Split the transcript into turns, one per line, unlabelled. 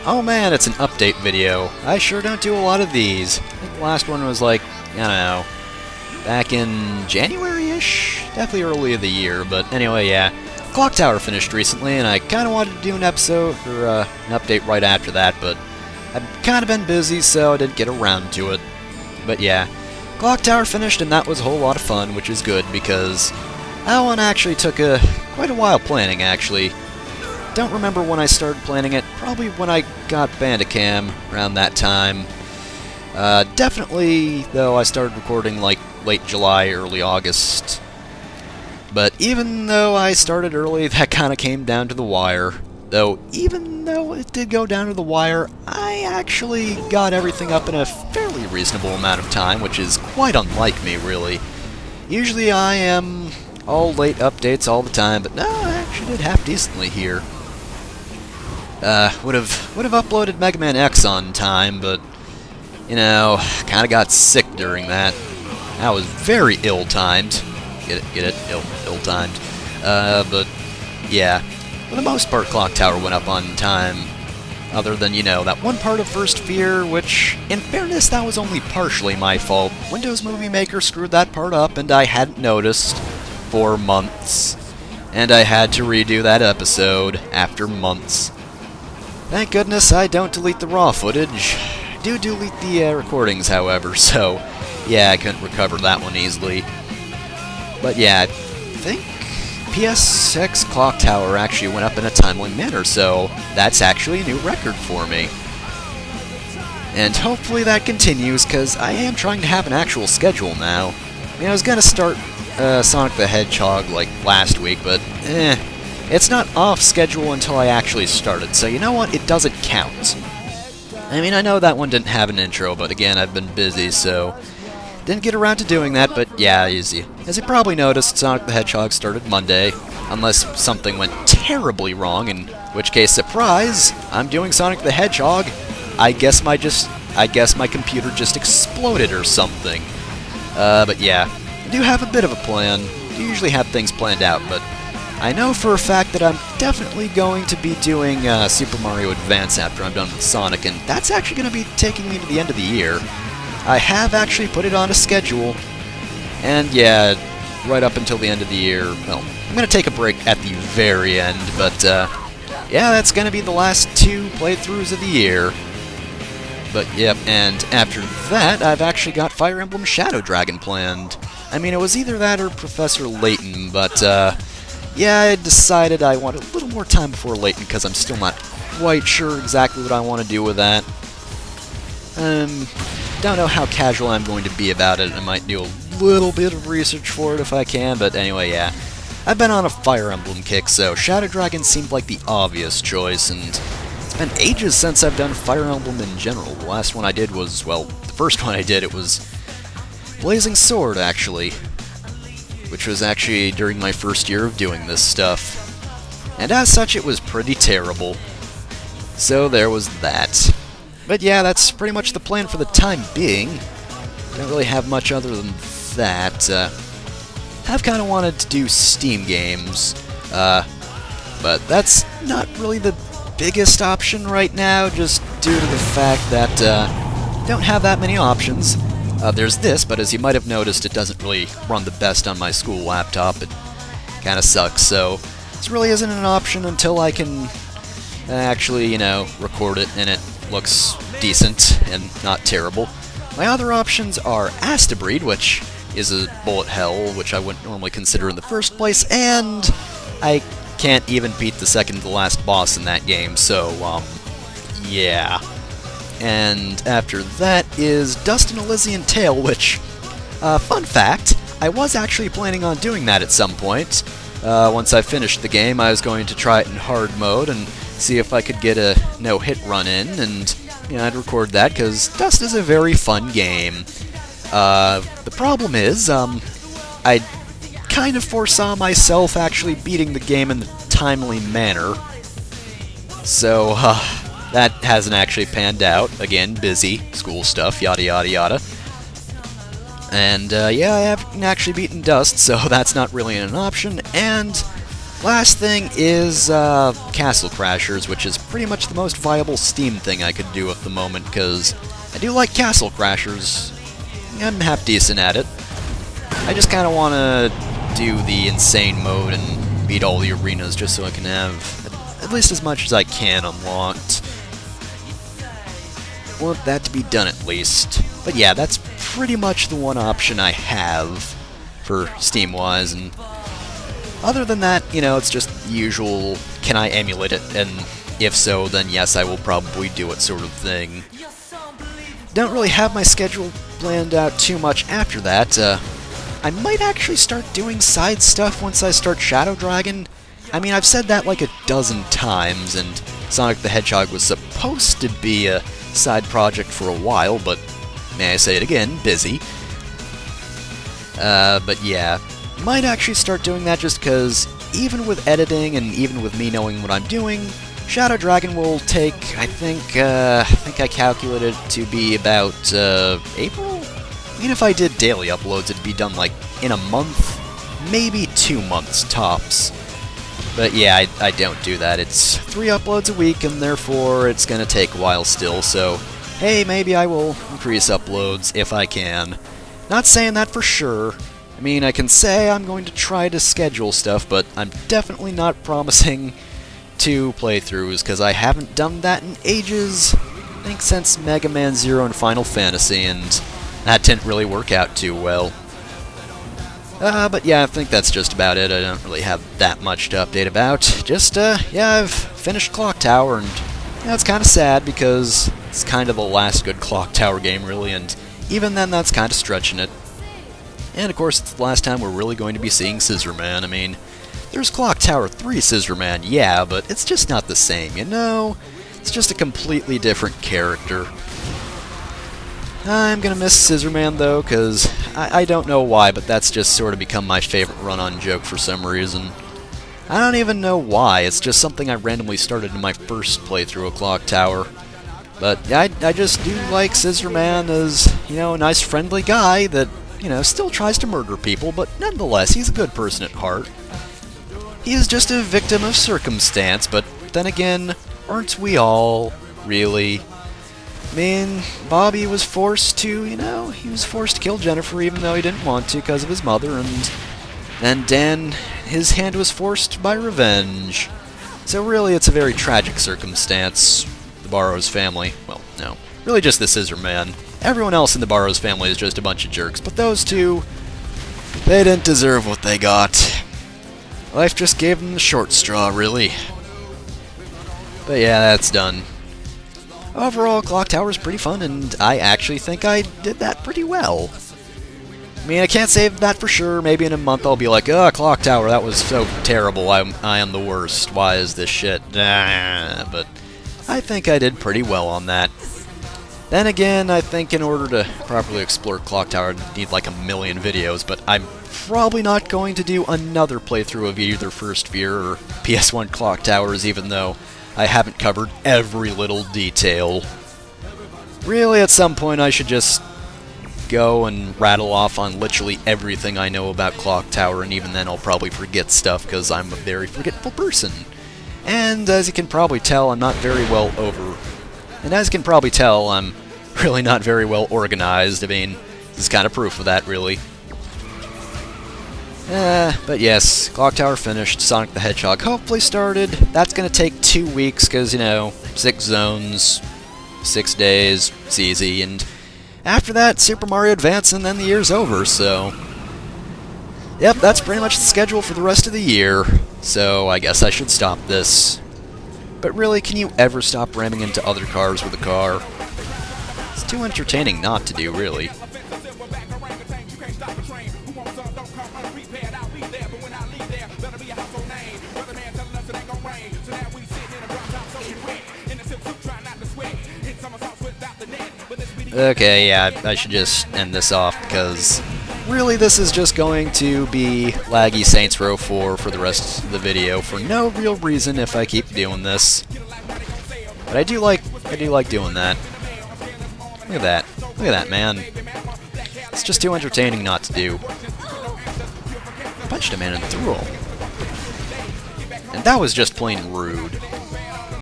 Oh man, it's an update video. I sure don't do a lot of these. I think the last one was like, I don't know, back in January-ish? Definitely early of the year, but anyway, yeah. Clock Tower finished recently, and I kind of wanted to do an episode, or an update right after that, but I've kind of been busy, so I didn't get around to it. But yeah, Clock Tower finished, and that was a whole lot of fun, which is good, because that one actually took quite a while planning, actually. Don't remember when I started planning it, probably when I got Bandicam, around that time. Definitely, though, I started recording like late July, early August. But even though I started early, that kind of came down to the wire. Though, even though it did go down to the wire, I actually got everything up in a fairly reasonable amount of time, which is quite unlike me, really. Usually I am all late updates all the time, but no, I actually did half decently here. Would have uploaded Mega Man X on time, but, you know, kind of got sick during that. That was very ill-timed. Get it? Ill-timed. But, yeah. For the most part, Clock Tower went up on time. Other than, you know, that one part of First Fear, which, in fairness, that was only partially my fault. Windows Movie Maker screwed that part up, and I hadn't noticed for months. And I had to redo that episode after months. Thank goodness I don't delete the raw footage. I do delete the recordings, however, so yeah, I couldn't recover that one easily. But yeah, I think PSX Clock Tower actually went up in a timely manner, so that's actually a new record for me. And hopefully that continues, because I am trying to have an actual schedule now. I mean, I was going to start Sonic the Hedgehog like last week, but it's not off schedule until I actually started, so you know what? It doesn't count. I mean, I know that one didn't have an intro, but again, I've been busy, so didn't get around to doing that, but yeah, as you probably noticed, Sonic the Hedgehog started Monday, unless something went terribly wrong, in which case, surprise, I'm doing Sonic the Hedgehog. I guess my computer just exploded or something. But yeah, I do have a bit of a plan. I usually have things planned out, but I know for a fact that I'm definitely going to be doing Super Mario Advance after I'm done with Sonic, and that's actually going to be taking me to the end of the year. I have actually put it on a schedule, and yeah, right up until the end of the year. Well, I'm going to take a break at the very end, but yeah, that's going to be the last 2 playthroughs of the year. But yep, and after that, I've actually got Fire Emblem Shadow Dragon planned. I mean, it was either that or Professor Layton, but yeah, I decided I wanted a little more time before Layton because I'm still not quite sure exactly what I want to do with that. Don't know how casual I'm going to be about it. I might do a little bit of research for it if I can, but anyway, yeah. I've been on a Fire Emblem kick, so Shadow Dragon seemed like the obvious choice, and it's been ages since I've done Fire Emblem in general. The last one I did was, well, the first one I did, it was Blazing Sword, actually, which was actually during my first year of doing this stuff. And as such, it was pretty terrible. So there was that. But yeah, that's pretty much the plan for the time being. Don't really have much other than that. I've kind of wanted to do Steam games, but that's not really the biggest option right now, just due to the fact that don't have that many options. There's this, but as you might have noticed, it doesn't really run the best on my school laptop. It kind of sucks, so this really isn't an option until I can actually, you know, record it and it looks decent and not terrible. My other options are Astabreed, which is a bullet hell, which I wouldn't normally consider in the first place, and I can't even beat the second to last boss in that game, so, yeah. And after that is Dust and Elysian Tale, which, fun fact, I was actually planning on doing that at some point. Once I finished the game, I was going to try it in hard mode and see if I could get a no-hit run in, and you know, I'd record that, because Dust is a very fun game. The problem is, I kind of foresaw myself actually beating the game in a timely manner, so that hasn't actually panned out. Again, busy, school stuff, yada yada yada. And yeah, I haven't actually beaten Dust, so that's not really an option, and Last thing is Castle Crashers, which is pretty much the most viable Steam thing I could do at the moment, because I do like Castle Crashers. I'm half decent at it. I just kind of want to do the insane mode and beat all the arenas just so I can have at least as much as I can unlocked. Want that to be done at least. But yeah, that's pretty much the one option I have for Steam-wise, and other than that, you know, it's just the usual, can I emulate it, and if so, then yes, I will probably do it sort of thing. Don't really have my schedule planned out too much after that. I might actually start doing side stuff once I start Shadow Dragon. I mean, I've said that like a dozen times, and Sonic the Hedgehog was supposed to be a side project for a while, but may I say it again, busy. But yeah, might actually start doing that just because even with editing and even with me knowing what I'm doing, Shadow Dragon will take, I think I calculated it to be about April? I mean, if I did daily uploads, it'd be done like in a month, maybe 2 months tops. But yeah, I don't do that. It's 3 uploads a week, and therefore it's gonna take a while still, so hey, maybe I will increase uploads if I can. Not saying that for sure. I mean, I can say I'm going to try to schedule stuff, but I'm definitely not promising 2 playthroughs, because I haven't done that in ages. I think since Mega Man Zero and Final Fantasy, and that didn't really work out too well. But yeah, I think that's just about it. I don't really have that much to update about. Just, yeah, I've finished Clock Tower, and yeah, it's kind of sad because it's kind of the last good Clock Tower game, really, and even then, that's kind of stretching it. And of course, it's the last time we're really going to be seeing Scissorman. I mean, there's Clock Tower 3 Scissorman, yeah, but it's just not the same, you know? It's just a completely different character. I'm gonna miss Scissorman, though, because I don't know why, but that's just sort of become my favorite run-on joke for some reason. I don't even know why, it's just something I randomly started in my first playthrough of Clock Tower. But I just do like Scissorman as, you know, a nice friendly guy that, you know, still tries to murder people, but nonetheless, he's a good person at heart. He is just a victim of circumstance, but then again, aren't we all, really? I mean, Bobby was forced to, you know, he was forced to kill Jennifer even though he didn't want to because of his mother, and then Dan, his hand was forced by revenge. So really, it's a very tragic circumstance. The Barrows family, well, no, really just the Scissorman. Everyone else in the Barrows family is just a bunch of jerks, but those two, they didn't deserve what they got. Life just gave them the short straw, really. But yeah, that's done. Overall, Clock Tower is pretty fun, and I actually think I did that pretty well. I mean, I can't say that for sure. Maybe in a month I'll be like, oh, Clock Tower, that was so terrible, I am the worst. Why is this shit? But I think I did pretty well on that. Then again, I think in order to properly explore Clock Tower, I'd need like a million videos, but I'm probably not going to do another playthrough of either First Fear or PS1 Clock Towers, even though I haven't covered every little detail. Really, at some point I should just go and rattle off on literally everything I know about Clock Tower, and even then I'll probably forget stuff because I'm a very forgetful person. And as you can probably tell, I'm not very well And as you can probably tell, I'm really not very well organized. I mean, this is kind of proof of that, really. But yes, Clock Tower finished, Sonic the Hedgehog hopefully started. That's gonna take 2 weeks, because, you know, 6 zones, 6 days, it's easy, and after that, Super Mario Advance, and then the year's over, so yep, that's pretty much the schedule for the rest of the year, so I guess I should stop this. But really, can you ever stop ramming into other cars with a car? It's too entertaining not to do, really. Okay, yeah, I should just end this off, because really this is just going to be laggy Saints Row 4 for the rest of the video for no real reason if I keep doing this. But I do like doing that. Look at that. Look at that, man. It's just too entertaining not to do. Punched a man in the through. And that was just plain rude.